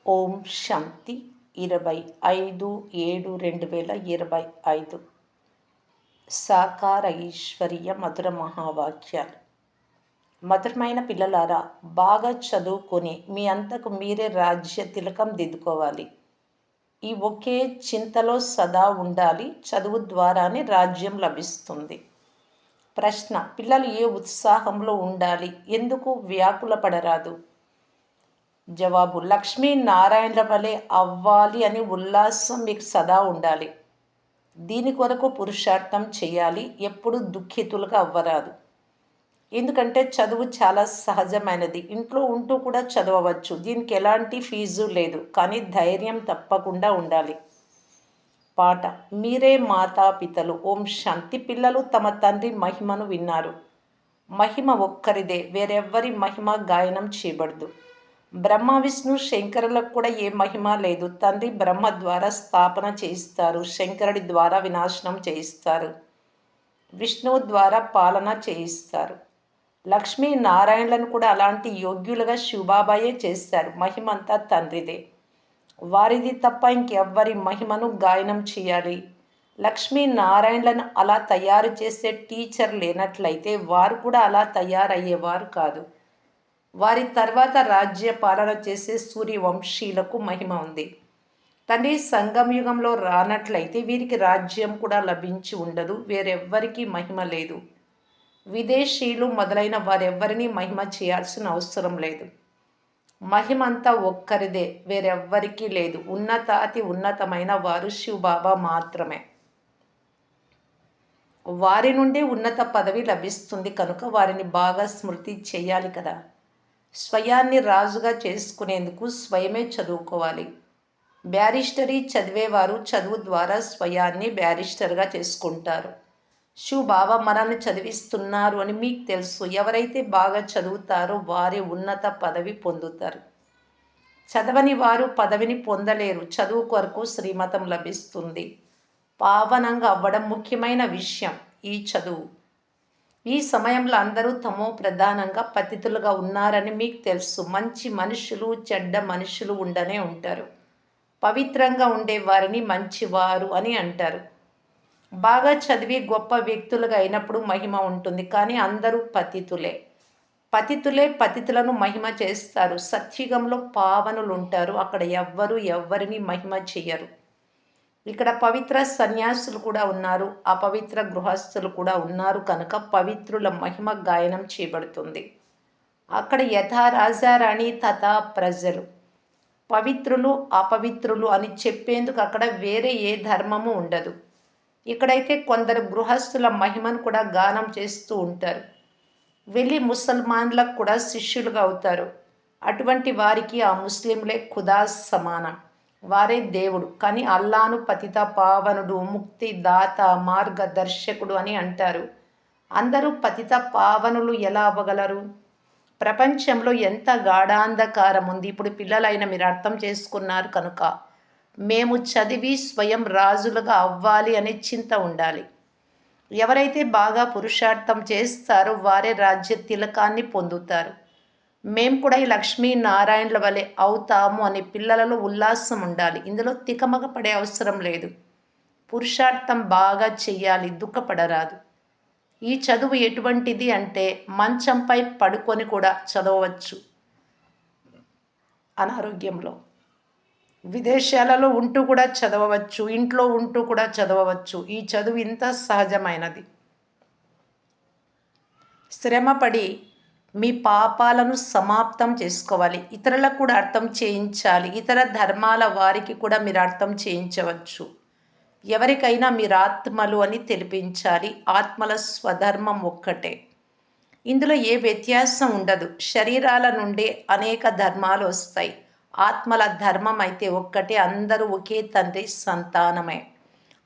ఓం శాంతి 25/7/2025 సాకార ఈశ్వరీయ మధుర మహావాక్యాలు. మధురమైన పిల్లలారా, బాగా చదువుకొని మీ అంతకు మీరే రాజ్య తిలకం దిద్దుకోవాలి. ఈ ఒకే చింతలో సదా ఉండాలి. చదువు ద్వారానే రాజ్యం లభిస్తుంది. ప్రశ్న: పిల్లలు ఏ ఉత్సాహంలో ఉండాలి? ఎందుకు వ్యాకుల పడరాదు? జవాబు: లక్ష్మీ నారాయణల వలె అవ్వాలి అని ఉల్లాసం మీకు సదా ఉండాలి. దీని కొరకు పురుషార్థం చేయాలి. ఎప్పుడు దుఃఖితులుగా అవ్వరాదు. ఎందుకంటే చదువు చాలా సహజమైనది. ఇంట్లో ఉంటూ కూడా చదవవచ్చు. దీనికి ఎలాంటి ఫీజు లేదు. కానీ ధైర్యం తప్పకుండా ఉండాలి. పాట: మీరే మాతాపితలు. ఓం శాంతి. పిల్లలు తమ తండ్రి మహిమను విన్నారు. మహిమ ఒక్కరిదే, వేరెవ్వరి మహిమ గాయనం చేయబడదు. బ్రహ్మ విష్ణు శంకరులకు కూడా ఏ మహిమ లేదు. తండ్రి బ్రహ్మ ద్వారా స్థాపన చేయిస్తారు, శంకరుడి ద్వారా వినాశనం చేయిస్తారు, విష్ణువు ద్వారా పాలన చేయిస్తారు. లక్ష్మీ నారాయణలను కూడా అలాంటి యోగ్యులుగా శివబాబాయే చేశారు. మహిమంతా తండ్రిదే, వారిది తప్ప ఇంకెవ్వరి మహిమను గాయనం చేయాలి? లక్ష్మీ నారాయణలను అలా తయారు చేసే టీచర్ లేనట్లయితే వారు కూడా అలా తయారయ్యేవారు కాదు. వారి తర్వాత రాజ్య పాలన చేసే సూర్యవంశీలకు మహిమ ఉంది. తండ్రి సంగమయుగంలో రానట్లయితే వీరికి రాజ్యం కూడా లభించి ఉండదు. వేరెవ్వరికీ మహిమ లేదు. విదేశీయులు మొదలైన వారెవ్వరినీ మహిమ చేయాల్సిన అవసరం లేదు. మహిమంతా ఒక్కరిదే, వేరెవ్వరికీ లేదు. ఉన్నతాతి ఉన్నతమైన వారు శివబాబా మాత్రమే. వారి నుండి ఉన్నత పదవి లభిస్తుంది కనుక వారిని బాగా స్మృతి చేయాలి కదా. స్వయాన్ని రాజుగా చేసుకునేందుకు స్వయమే చదువుకోవాలి. బ్యారిస్టరీ చదివేవారు చదువు ద్వారా స్వయాన్ని బ్యారిస్టర్గా చేసుకుంటారు. శివబాబా మనల్ని చదివిస్తున్నారు అని మీకు తెలుసు. ఎవరైతే బాగా చదువుతారో వారే ఉన్నత పదవి పొందుతారు. చదవని వారు పదవిని పొందలేరు. చదువు కొరకు శ్రీమతం లభిస్తుంది. పావనంగా అవ్వడం ముఖ్యమైన విషయం. ఈ చదువు ఈ సమయంలో అందరూ తమో ప్రధానంగా పతితులుగా ఉన్నారని మీకు తెలుసు. మంచి మనుషులు చెడ్డ మనుషులు ఉండనే ఉంటారు. పవిత్రంగా ఉండే వారిని మంచివారు అని అంటారు. బాగా చదివి గొప్ప వ్యక్తులుగా అయినప్పుడు మహిమ ఉంటుంది. కానీ అందరూ పతితులే. పతితులే పతితులను మహిమ చేస్తారు. సత్యుగంలో పావనులు ఉంటారు. అక్కడ ఎవ్వరిని మహిమ చెయ్యరు. ఇక్కడ పవిత్ర సన్యాసులు కూడా ఉన్నారు, అపవిత్ర గృహస్థులు కూడా ఉన్నారు కనుక పవిత్రుల మహిమ గాయనం చేయబడుతుంది. అక్కడ యథా రాజారాణి తథా ప్రజలు. పవిత్రులు అపవిత్రులు అని చెప్పేందుకు అక్కడ వేరే ఏ ధర్మము ఉండదు. ఇక్కడైతే కొందరు గృహస్థుల మహిమను కూడా గానం చేస్తూ ఉంటారు. వెళ్ళి ముసల్మాన్లకు కూడా శిష్యులుగా అవుతారు. అటువంటి వారికి ఆ ముస్లింలే ఖుదా సమానం. వారే దేవుడు. కానీ అల్లాను పతిత పావనుడు, ముక్తి దాత, మార్గదర్శకుడు అని అంటారు. అందరూ పతిత పావనులు ఎలా అవ్వగలరు? ప్రపంచంలో ఎంత గాఢాంధకారం ఉంది. ఇప్పుడు పిల్లలైన మీరు అర్థం చేసుకున్నారు కనుక మేము చదివి స్వయం రాజులుగా అవ్వాలి అనే చింత ఉండాలి. ఎవరైతే బాగా పురుషార్థం చేస్తారో వారే రాజ్య తిలకాన్ని పొందుతారు. మేము కూడా ఈ లక్ష్మీ నారాయణల వలె అవుతాము అనే పిల్లలలో ఉల్లాసం ఉండాలి. ఇందులో తికమక పడే అవసరం లేదు. పురుషార్థం బాగా చెయ్యాలి, దుఃఖపడరాదు. ఈ చదువు ఎటువంటిది అంటే మంచంపై పడుకొని కూడా చదవచ్చు. అనారోగ్యంలో విదేశాలలో ఉంటూ కూడా చదవవచ్చు, ఇంట్లో ఉంటూ కూడా చదవవచ్చు. ఈ చదువు ఇంత సహజమైనది. శ్రమపడి మీ పాపాలను సమాప్తం చేసుకోవాలి. ఇతరులకు కూడా అర్థం చేయించాలి. ఇతర ధర్మాల వారికి కూడా మీరు అర్థం చేయించవచ్చు. ఎవరికైనా మీరు ఆత్మలు అని తెలిపించాలి. ఆత్మల స్వధర్మం ఒక్కటే. ఇందులో ఏ వ్యత్యాసం ఉండదు. శరీరాల నుండి అనేక ధర్మాలు వస్తాయి. ఆత్మల ధర్మం అయితే ఒక్కటే. అందరూ ఒకే తండ్రి సంతానమే.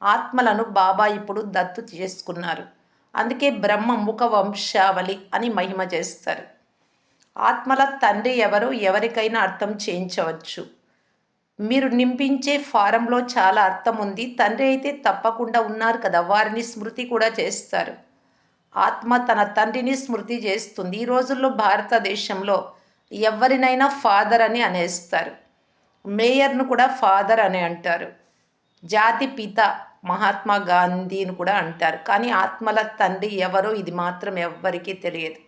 ఆత్మలను బాబా ఇప్పుడు దత్తు చేసుకున్నారు. అందుకే బ్రహ్మ ముఖ వంశావళి అని మహిమ చేస్తారు. ఆత్మల తండ్రి ఎవరు ఎవరికైనా అర్థం చేయించవచ్చు. మీరు నింపించే ఫారంలో చాలా అర్థం ఉంది. తండ్రి అయితే తప్పకుండా ఉన్నారు కదా, వారిని స్మృతి కూడా చేస్తారు. ఆత్మ తన తండ్రిని స్మృతి చేస్తుంది. ఈ రోజుల్లో భారతదేశంలో ఎవరినైనా ఫాదర్ అని అనేస్తారు. మేయర్ను కూడా ఫాదర్ అని అంటారు. జాతి పిత మహాత్మా గాంధీని కూడా అంటారు. కానీ ఆత్మల తండ్రి ఎవరో ఇది మాత్రం ఎవ్వరికీ తెలియదు.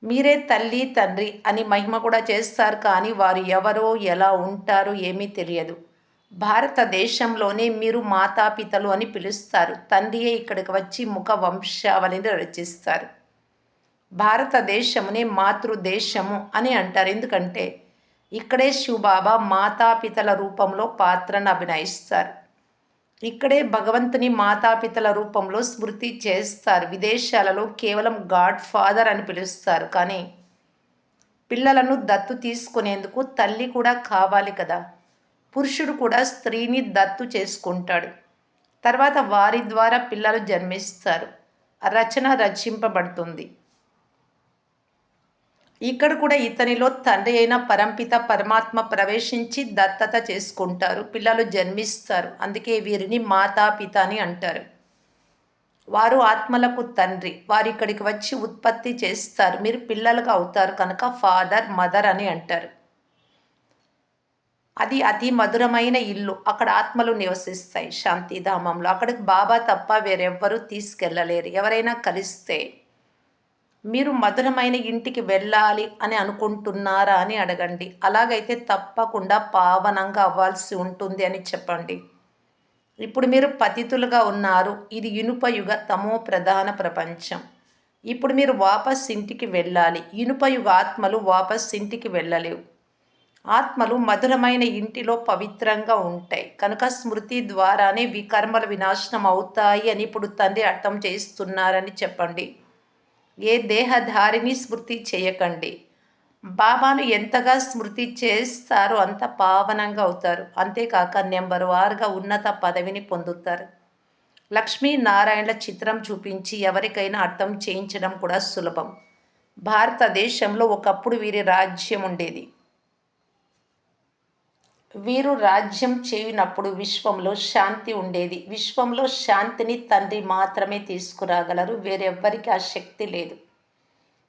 మీరే తల్లి తండ్రి అని మహిమ కూడా చేస్తారు, కానీ వారు ఎవరో ఎలా ఉంటారో ఏమీ తెలియదు. భారతదేశంలోనే మీరు మాతాపితలు అని పిలుస్తారు. తండ్రియే ఇక్కడికి వచ్చి ముఖ వంశావళిని రచిస్తారు. భారతదేశమునే మాతృదేశము అని అంటారు. ఎందుకంటే ఇక్కడే శివబాబా మాతాపితల రూపంలో పాత్రను అభినయిస్తారు. ఇక్కడే భగవంతుని మాతాపితల రూపంలో స్మృతి చేస్తారు. విదేశాలలో కేవలం గాడ్ ఫాదర్ అని పిలుస్తారు. కానీ పిల్లలను దత్తు తీసుకునేందుకు తల్లి కూడా కావాలి కదా. పురుషుడు కూడా స్త్రీని దత్తు చేసుకుంటాడు. తర్వాత వారి ద్వారా పిల్లలు జన్మిస్తారు. రచన రచింపబడుతుంది. ఇక్కడ కూడా ఇతనిలో తండ్రి అయిన పరంపిత పరమాత్మ ప్రవేశించి దత్తత చేసుకుంటారు. పిల్లలు జన్మిస్తారు. అందుకే వీరిని మాతాపిత అని అంటారు. వారు ఆత్మలకు తండ్రి. వారు ఇక్కడికి వచ్చి ఉత్పత్తి చేస్తారు. మీరు పిల్లలుగా అవుతారు కనుక ఫాదర్ మదర్ అని అంటారు. అది అతి మధురమైన ఇల్లు. అక్కడ ఆత్మలు నివసిస్తాయి శాంతిధామంలో. అక్కడికి బాబా తప్ప వేరెవ్వరూ తీసుకెళ్ళలేరు. ఎవరైనా కలిస్తే మీరు మధురమైన ఇంటికి వెళ్ళాలి అని అనుకుంటున్నారా అని అడగండి. అలాగైతే తప్పకుండా పావనంగా అవ్వాల్సి ఉంటుంది అని చెప్పండి. ఇప్పుడు మీరు పతితులుగా ఉన్నారు. ఇది ఇనుప యుగ తమో ప్రధాన ప్రపంచం. ఇప్పుడు మీరు వాపస్ ఇంటికి వెళ్ళాలి. ఇనుప యుగ ఆత్మలు వాపస్ ఇంటికి వెళ్ళలేవు. ఆత్మలు మధురమైన ఇంటిలో పవిత్రంగా ఉంటాయి కనుక స్మృతి ద్వారానే వికర్మల వినాశనం అవుతాయి అని ఇప్పుడు తండ్రి అర్థం చేస్తున్నారని చెప్పండి. ఏ దేహధారిని స్మృతి చేయకండి. బాబాను ఎంతగా స్మృతి చేస్తారో అంత పావనంగా అవుతారు. అంతేకాక నెంబర్ వారుగా ఉన్నత పదవిని పొందుతారు. లక్ష్మీనారాయణల చిత్రం చూపించి ఎవరికైనా అర్థం చేయించడం కూడా సులభం. భారతదేశంలో ఒకప్పుడు వీరి రాజ్యం ఉండేది. వీరు రాజ్యం చేయనప్పుడు విశ్వంలో శాంతి ఉండేది. విశ్వంలో శాంతిని తండ్రి మాత్రమే తీసుకురాగలరు. వేరెవ్వరికి ఆ శక్తి లేదు.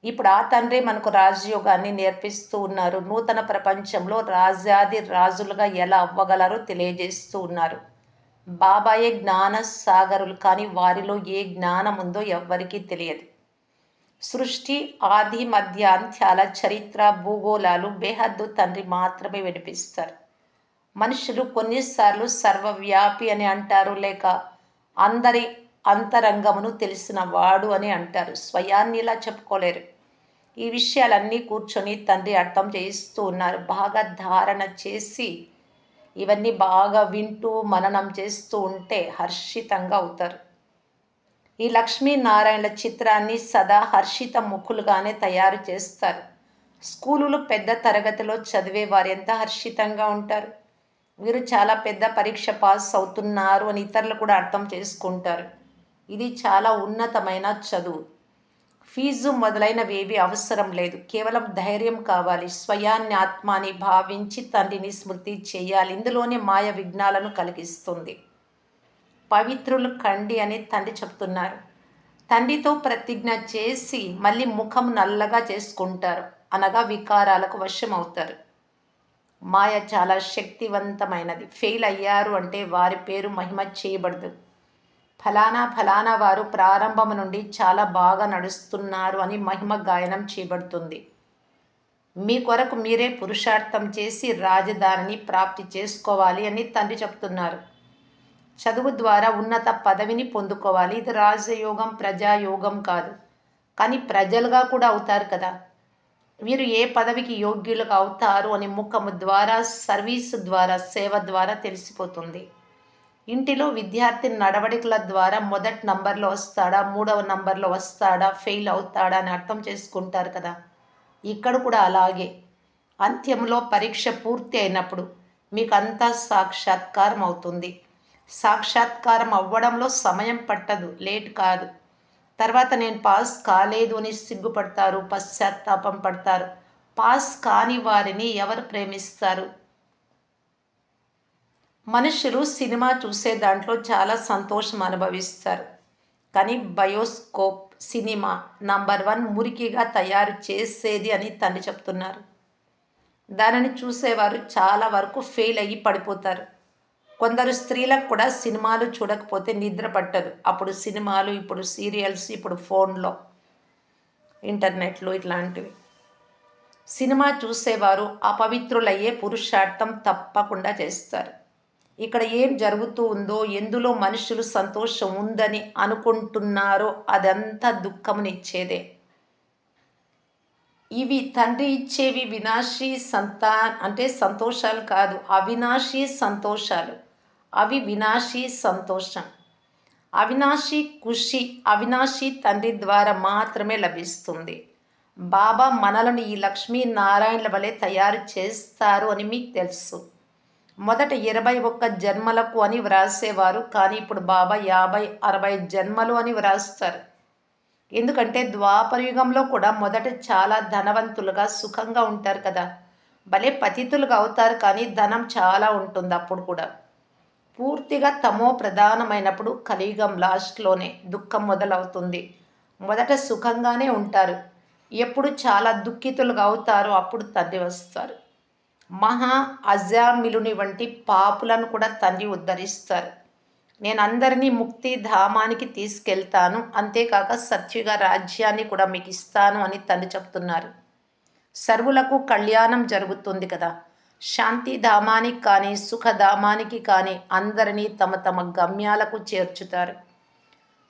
ఇప్పుడు ఆ తండ్రి మనకు రాజయోగాన్ని నేర్పిస్తూ ఉన్నారు. నూతన ప్రపంచంలో రాజాది రాజులుగా ఎలా అవ్వగలరో తెలియజేస్తూ ఉన్నారు. బాబాయే జ్ఞాన సాగరులు, కానీ వారిలో ఏ జ్ఞానం ఉందో ఎవ్వరికీ తెలియదు. సృష్టి ఆది మధ్య అంత్యాల చరిత్ర భూగోళాలు బేహద్దు తండ్రి మాత్రమే వినిపిస్తారు. మనుషులు కొన్నిసార్లు సర్వవ్యాపి అని అంటారు, లేక అందరి అంతరంగమును తెలిసిన వాడు అని అంటారు. స్వయాన్ని ఇలా చెప్పుకోలేరు. ఈ విషయాలన్నీ కూర్చొని తండ్రి అర్థం చేయిస్తూ ఉన్నారు. బాగా ధారణ చేసి ఇవన్నీ బాగా వింటూ మననం చేస్తూ ఉంటే హర్షితంగా అవుతారు. ఈ లక్ష్మీనారాయణల చిత్రాన్ని సదా హర్షిత ముఖులుగానే తయారు చేస్తారు. స్కూలులో పెద్ద తరగతిలో చదివే వారు ఎంత హర్షితంగా ఉంటారు. వీరు చాలా పెద్ద పరీక్ష పాస్ అవుతున్నారు అని ఇతరులు కూడా అర్థం చేసుకుంటారు. ఇది చాలా ఉన్నతమైన చదువు. ఫీజు మొదలైనవేవి అవసరం లేదు. కేవలం ధైర్యం కావాలి. స్వయాన్ని ఆత్మ అని భావించి తండ్రిని స్మృతి చేయాలి. ఇందులోనే మాయ విఘ్నాలను కలిగిస్తుంది. పవిత్రులు కండి అని తండ్రి చెప్తున్నారు. తండ్రితో ప్రతిజ్ఞ చేసి మళ్ళీ ముఖం నల్లగా చేసుకుంటారు, అనగా వికారాలకు వశం అవుతారు. మాయ చాలా శక్తివంతమైనది. ఫెయిల్ అయ్యారు అంటే వారి పేరు మహిమ చేయబడదు. ఫలానా ఫలానా వారు ప్రారంభం నుండి చాలా బాగా నడుస్తున్నారు అని మహిమ గాయనం చేయబడుతుంది. మీ కొరకు మీరే పురుషార్థం చేసి రాజధానిని ప్రాప్తి చేసుకోవాలి అని తండ్రి చెప్తున్నారు. చదువు ద్వారా ఉన్నత పదవిని పొందుకోవాలి. ఇది రాజయోగం, ప్రజాయోగం కాదు. కానీ ప్రజలుగా కూడా అవుతారు కదా. వీరు ఏ పదవికి యోగ్యులుగా అవుతారు అని ముఖము ద్వారా, సర్వీసు ద్వారా, సేవ ద్వారా తెలిసిపోతుంది. ఇంటిలో విద్యార్థి నడవడికల ద్వారా మొదటి నంబర్లో వస్తాడా, మూడవ నంబర్లో వస్తాడా, ఫెయిల్ అవుతాడా అని అర్థం చేసుకుంటారు కదా. ఇక్కడ కూడా అలాగే అంత్యంలో పరీక్ష పూర్తి అయినప్పుడు మీకు అంతా సాక్షాత్కారం అవుతుంది. సాక్షాత్కారం అవ్వడంలో సమయం పట్టదు, లేట్ కాదు. తర్వాత నేను పాస్ కాలేదు అని సిగ్గుపడతారు, పశ్చాత్తాపం పడతారు. పాస్ కాని వారిని ఎవరు ప్రేమిస్తారు? మనుషులు సినిమా చూసే దాంట్లో చాలా సంతోషం అనుభవిస్తారు. కానీ బయోస్కోప్ సినిమా నంబర్ 1 మురికిగా తయారు చేసేది అని తండ్రి చెప్తున్నారు. దానిని చూసేవారు చాలా వరకు ఫెయిల్ అయ్యి పడిపోతారు. కొందరు స్త్రీలకు కూడా సినిమాలు చూడకపోతే నిద్ర పట్టదు. అప్పుడు సినిమాలు, ఇప్పుడు సీరియల్స్, ఇప్పుడు ఫోన్లో, ఇంటర్నెట్లు ఇట్లాంటివి. సినిమా చూసేవారు అపవిత్రులయ్యే పురుషార్థం తప్పకుండా చేస్తారు. ఇక్కడ ఏం జరుగుతూ ఉందో, ఎందులో మనుషులు సంతోషం ఉందని అనుకుంటున్నారో అదంతా దుఃఖమునిచ్చేదే. ఇవి తండ్రి ఇచ్చేవి వినాశీ అంటే సంతోషాలు కాదు, అవినాశీ సంతోషాలు. అవి వినాశీ సంతోషం. అవినాశి ఖుషి అవినాశి తండ్రి ద్వారా మాత్రమే లభిస్తుంది. బాబా మనలను ఈ లక్ష్మీనారాయణల వలె తయారు చేస్తారు అని మీకు తెలుసు. మొదట 21 జన్మలకు అని వ్రాసేవారు, కానీ ఇప్పుడు బాబా 50, 60 జన్మలు అని వ్రాస్తారు. ఎందుకంటే ద్వాపరయుగంలో కూడా మొదట చాలా ధనవంతులుగా సుఖంగా ఉంటారు కదా, భలే పతితులుగా అవుతారు, కానీ ధనం చాలా ఉంటుంది అప్పుడు కూడా. పూర్తిగా తమో ప్రధానమైనప్పుడు కలియుగం లాస్ట్లోనే దుఃఖం మొదలవుతుంది. మొదట సుఖంగానే ఉంటారు, ఎప్పుడు చాలా దుఃఖితులుగా అవుతారో అప్పుడు తండ్రి వస్తారు. మహా అజామిలుని వంటి పాపులను కూడా తండ్రి ఉద్ధరిస్తారు. నేను అందరినీ ముక్తి ధామానికి తీసుకెళ్తాను, అంతేకాక సత్యుగ రాజ్యాన్ని కూడా మీకు ఇస్తాను అని తండ్రి చెప్తున్నారు. సర్వులకు కళ్యాణం జరుగుతుంది కదా, శాంతిధామానికి కానీ సుఖధామానికి కానీ అందరినీ తమ తమ గమ్యాలకు చేర్చుతారు.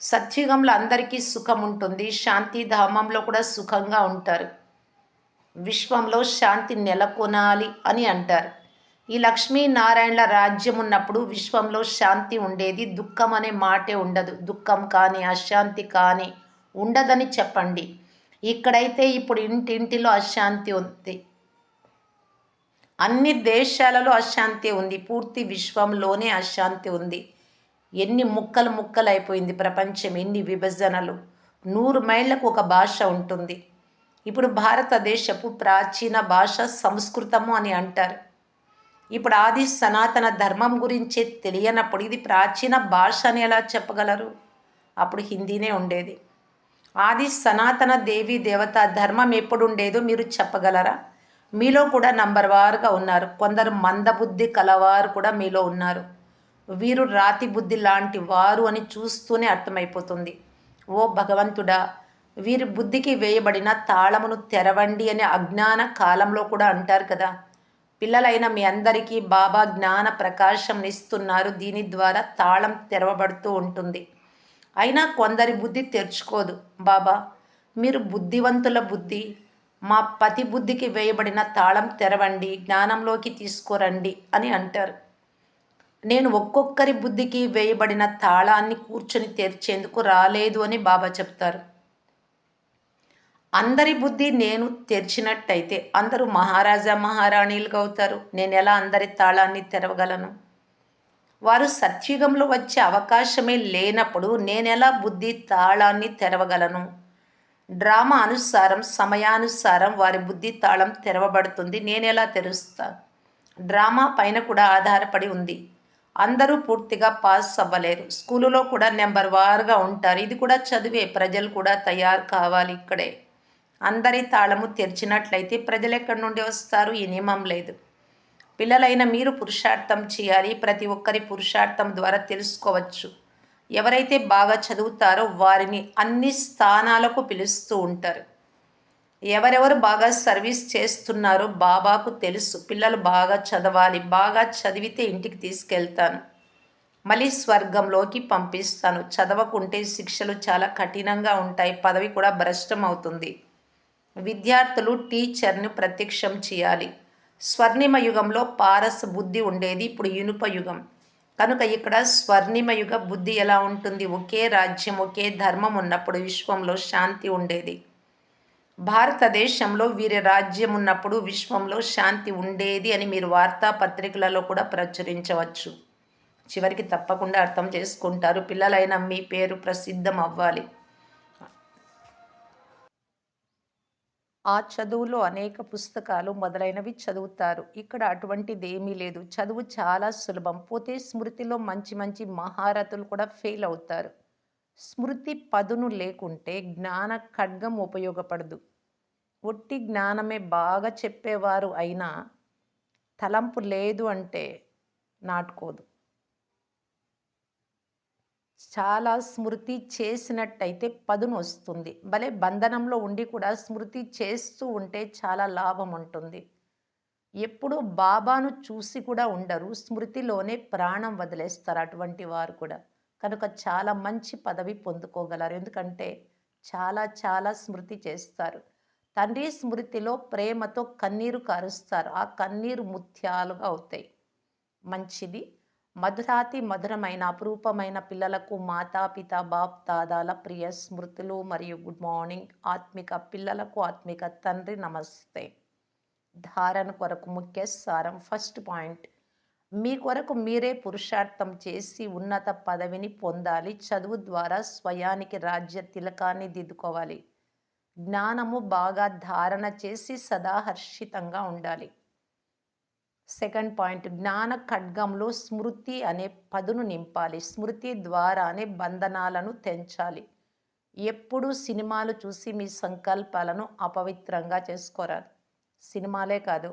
సత్యుగంలో అందరికీ సుఖం ఉంటుంది, శాంతిధామంలో కూడా సుఖంగా ఉంటారు. విశ్వంలో శాంతి నెలకొనాలి అని అంటారు. ఈ లక్ష్మీనారాయణల రాజ్యం ఉన్నప్పుడు విశ్వంలో శాంతి ఉండేది, దుఃఖం అనే మాటే ఉండదు. దుఃఖం కానీ అశాంతి కానీ ఉండదని చెప్పండి. ఇక్కడైతే ఇప్పుడు ఇంటింటిలో అశాంతి ఉంది, అన్ని దేశాలలో అశాంతి ఉంది, పూర్తి విశ్వంలోనే అశాంతి ఉంది. ఎన్ని ముక్కలు ముక్కలు అయిపోయింది ప్రపంచం, ఎన్ని విభజనలు. 100 మైళ్ళకు ఒక భాష ఉంటుంది. ఇప్పుడు భారతదేశపు ప్రాచీన భాష సంస్కృతము అని అంటారు. ఇప్పుడు ఆది సనాతన ధర్మం గురించే తెలియనప్పుడు ఇది ప్రాచీన భాష అని ఎలా చెప్పగలరు? అప్పుడు హిందీనే ఉండేది. ఆది సనాతన దేవీ దేవత ధర్మం ఎప్పుడు ఉండేదో మీరు చెప్పగలరా? మీలో కూడా నంబర్ వారుగా ఉన్నారు. కొందరు మందబుద్ధి కలవారు కూడా మీలో ఉన్నారు. వీరు రాతి బుద్ధి లాంటి వారు అని చూస్తూనే అర్థమైపోతుంది. ఓ భగవంతుడా, వీరి బుద్ధికి వేయబడిన తాళమును తెరవండి అని అజ్ఞాన కాలంలో కూడా అంటారు కదా. పిల్లలైన మీ అందరికీ బాబా జ్ఞాన ప్రకాశం ఇస్తున్నారు, దీని ద్వారా తాళం తెరవబడుతూ ఉంటుంది. అయినా కొందరి బుద్ధి తెరుచుకోదు. బాబా, మీరు బుద్ధివంతుల బుద్ధి, మా పతి బుద్ధికి వేయబడిన తాళం తెరవండి, జ్ఞానంలోకి తీసుకురండి అని అంటారు. నేను ఒక్కొక్కరి బుద్ధికి వేయబడిన తాళాన్ని కూర్చొని తెరిచేందుకు రాలేదు అని బాబా చెప్తారు. అందరి బుద్ధి నేను తెరిచినట్టయితే అందరూ మహారాజా మహారాణీలుగా అవుతారు. నేను ఎలా అందరి తాళాన్ని తెరవగలను? వారు సత్యుగంలో వచ్చే అవకాశమే లేనప్పుడు నేనెలా బుద్ధి తాళాన్ని తెరవగలను? డ్రామా అనుసారం సమయానుసారం వారి బుద్ధి తాళం తెరవబడుతుంది, నేనెలా తెరుస్తా? డ్రామా పైన కూడా ఆధారపడి ఉంది. అందరూ పూర్తిగా పాస్ అవ్వలేరు. స్కూలులో కూడా నెంబర్ వారుగా ఉంటారు. ఇది కూడా చదివే, ప్రజలు కూడా తయారు కావాలి ఇక్కడే. అందరి తాళము తెరిచినట్లయితే ప్రజలు ఎక్కడి నుండి వస్తారు? ఈ నియమం లేదు. పిల్లలైన మీరు పురుషార్థం చేయాలి. ప్రతి ఒక్కరి పురుషార్థం ద్వారా తెలుసుకోవచ్చు. ఎవరైతే బాగా చదువుతారో వారిని అన్ని స్థానాలకు పిలుస్తూ ఉంటారు. ఎవరెవరు బాగా సర్వీస్ చేస్తున్నారో బాబాకు తెలుసు. పిల్లలు బాగా చదవాలి, బాగా చదివితే ఇంటికి తీసుకెళ్తాను, మళ్ళీ స్వర్గంలోకి పంపిస్తాను. చదవకుంటే శిక్షలు చాలా కఠినంగా ఉంటాయి, పదవి కూడా భ్రష్టం అవుతుంది. విద్యార్థులు టీచర్ను ప్రత్యక్షం చేయాలి. స్వర్ణిమ యుగంలో పారస బుద్ధి ఉండేది, ఇప్పుడు ఇనుప యుగం కనుక ఇక్కడ స్వర్ణిమ యుగ బుద్ధి ఎలా ఉంటుంది? ఒకే రాజ్యం, ఒకే ధర్మం ఉన్నప్పుడు విశ్వంలో శాంతి ఉండేది. భారతదేశంలో వీరి రాజ్యం ఉన్నప్పుడు విశ్వంలో శాంతి ఉండేది అని మీరు వార్తాపత్రికలలో కూడా ప్రచురించవచ్చు. చివరికి తప్పకుండా అర్థం చేసుకుంటారు. పిల్లలైన మీ పేరు ప్రసిద్ధం అవ్వాలి. ఆ చదువులో అనేక పుస్తకాలు మొదలైనవి చదువుతారు. ఇక్కడ అటువంటిది ఏమీ లేదు. చదువు చాలా సులభం. పోతే స్మృతిలో మంచి మంచి మహారథులు కూడా ఫెయిల్ అవుతారు. స్మృతి పదును లేకుంటే జ్ఞాన ఖడ్గం ఉపయోగపడదు. ఒట్టి జ్ఞానమే బాగా చెప్పేవారు అయినా తలంపు లేదు అంటే నాటుకోదు. చాలా స్మృతి చేసినట్టయితే పదునొస్తుంది. భలే బంధనంలో ఉండి కూడా స్మృతి చేస్తూ ఉంటే చాలా లాభం ఉంటుంది. ఎప్పుడూ బాబాను చూసి కూడా ఉండరు. స్మృతిలోనే ప్రాణం వదిలేస్తారు అటువంటి వారు కూడా. కనుక చాలా మంచి పదవి పొందుకోగలరు. ఎందుకంటే చాలా చాలా స్మృతి చేస్తారు. తండ్రి స్మృతిలో ప్రేమతో కన్నీరు కారుస్తారు. ఆ కన్నీరు ముత్యాలుగా అవుతాయి. మంచిది. మధురాతి మధురమైన అపురూపమైన పిల్లలకు మాతాపిత బాప్ దాదాల ప్రియ స్మృతులు మరియు గుడ్ మార్నింగ్. ఆత్మిక పిల్లలకు ఆత్మిక తండ్రి నమస్తే. ధారణ కొరకు ముఖ్య సారం. ఫస్ట్ పాయింట్, మీ కొరకు మీరే పురుషార్థం చేసి ఉన్నత పదవిని పొందాలి. చదువు ద్వారా స్వయానికి రాజ్య తిలకాన్ని దిద్దుకోవాలి. జ్ఞానము బాగా ధారణ చేసి సదా హర్షితంగా ఉండాలి. సెకండ్ పాయింట్, జ్ఞాన ఖడ్గంలో స్మృతి అనే పదును నింపాలి. స్మృతి ద్వారానే బంధనాలను తెంచాలి. ఎప్పుడూ సినిమాలు చూసి మీ సంకల్పాలను అపవిత్రంగా చేసుకోరాదు. సినిమాలే కాదు,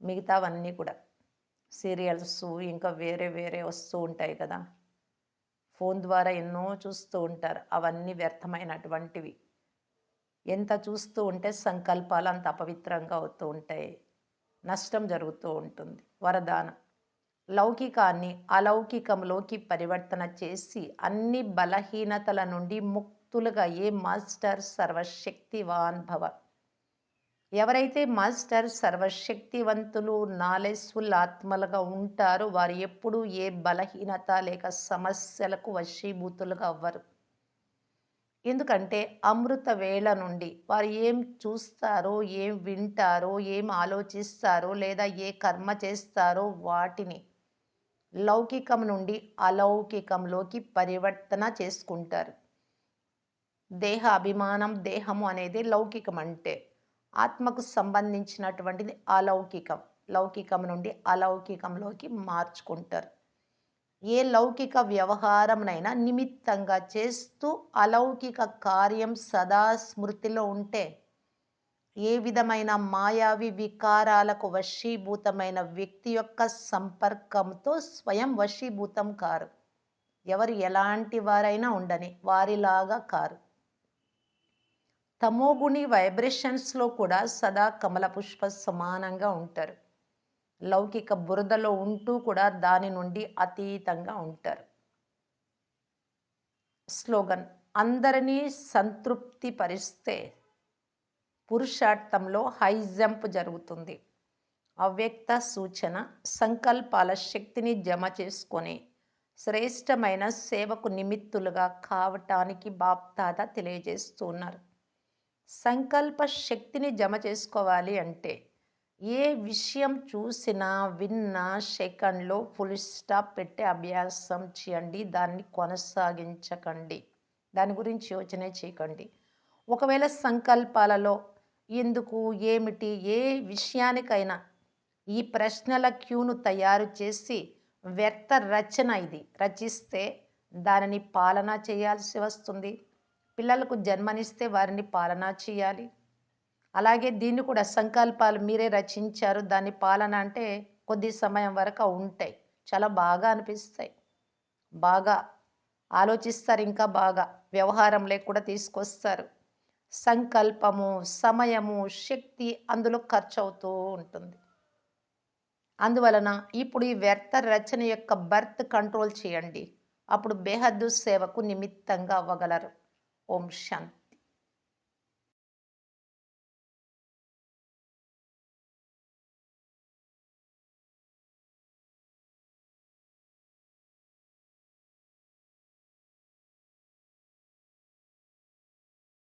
మిగతావన్నీ కూడా సీరియల్స్ ఇంకా వేరే వేరే వస్తూ ఉంటాయి కదా. ఫోన్ ద్వారా ఎన్నో చూస్తూ ఉంటారు. అవన్నీ వ్యర్థమైనటువంటివి. ఎంత చూస్తూ ఉంటే సంకల్పాలు అంత అపవిత్రంగా అవుతూ ఉంటాయి. నష్టం జరుగుతూ ఉంటుంది. వరదానం, లౌకికాన్ని అలౌకికంలోకి పరివర్తన చేసి అన్ని బలహీనతల నుండి ముక్తులుగా ఏ మాస్టర్ సర్వశక్తివాన్ భవ. ఎవరైతే మాస్టర్ సర్వశక్తివంతులు నాలెడ్జ్ఫుల్ ఆత్మలుగా ఉంటారో వారు ఎప్పుడూ ఏ బలహీనత లేక సమస్యలకు వశీభూతులుగా అవ్వరు. ఎందుకంటే అమృత వేళ నుండి వారు ఏం చూస్తారో, ఏం వింటారో, ఏం ఆలోచిస్తారో లేదా ఏ కర్మ చేస్తారో వాటిని లౌకికం నుండి అలౌకికంలోకి పరివర్తన చేసుకుంటారు. దేహ అభిమానం, దేహము అనేది లౌకికం అంటే ఆత్మకు సంబంధించినటువంటిది అలౌకికం. లౌకికం నుండి అలౌకికంలోకి మార్చుకుంటారు. ఏ లౌకిక వ్యవహారంనైనా నిమిత్తంగా చేస్తూ అలౌకిక కార్యం సదా స్మృతిలో ఉంటే ఏ విధమైన మాయావి వికారాలకు వశీభూతమైన వ్యక్తి యొక్క సంపర్కంతో స్వయం వశీభూతం కారు. ఎవరు ఎలాంటి వారైనా ఉండని వారిలాగా కారు. తమోగుణి వైబ్రేషన్స్లో కూడా సదా కమల పుష్ప సమానంగా ఉంటారు. లౌకిక బురదలో ఉంటూ కూడా దాని నుండి అతీతంగా ఉంటారు. స్లోగన్, అందరినీ సంతృప్తి పరిస్తే పురుషార్థంలో హై జంప్ జరుగుతుంది. అవ్యక్త సూచన, సంకల్పాల శక్తిని జమ చేసుకొని శ్రేష్టమైన సేవకు నిమిత్తులుగా కావటానికి బాప్దాద తెలియజేస్తున్నారు. సంకల్ప శక్తిని జమ చేసుకోవాలి అంటే ఏ విషయం చూసినా విన్నా సెకండ్లో ఫుల్ స్టాప్ పెట్టి అభ్యాసం చేయండి. దాన్ని కొనసాగించకండి. దాని గురించి యోచనే చేయకండి. ఒకవేళ సంకల్పాలలో ఎందుకు, ఏమిటి, ఏ విషయానికైనా ఈ ప్రశ్నల క్యూను తయారు చేసి వ్యర్థ రచన ఇది రచిస్తే దానిని పాలన చేయాల్సి వస్తుంది. పిల్లలకు జన్మనిస్తే వారిని పాలన చేయాలి. అలాగే దీన్ని కూడా సంకల్పాలు మీరే రచించారు, దాని పాలన అంటే కొద్ది సమయం వరకు ఉంటాయి. చాలా బాగా అనిపిస్తాయి. బాగా ఆలోచిస్తారు, ఇంకా బాగా వ్యవహారంలో కూడా తీసుకొస్తారు. సంకల్పము, సమయము, శక్తి అందులో ఖర్చు అవుతూ ఉంటుంది. అందువలన ఇప్పుడు ఈ వ్యర్థ రచన యొక్క బర్త్ కంట్రోల్ చేయండి. అప్పుడు బేహద్దు సేవకు నిమిత్తంగా అవ్వగలరు. ఓం శాంతి.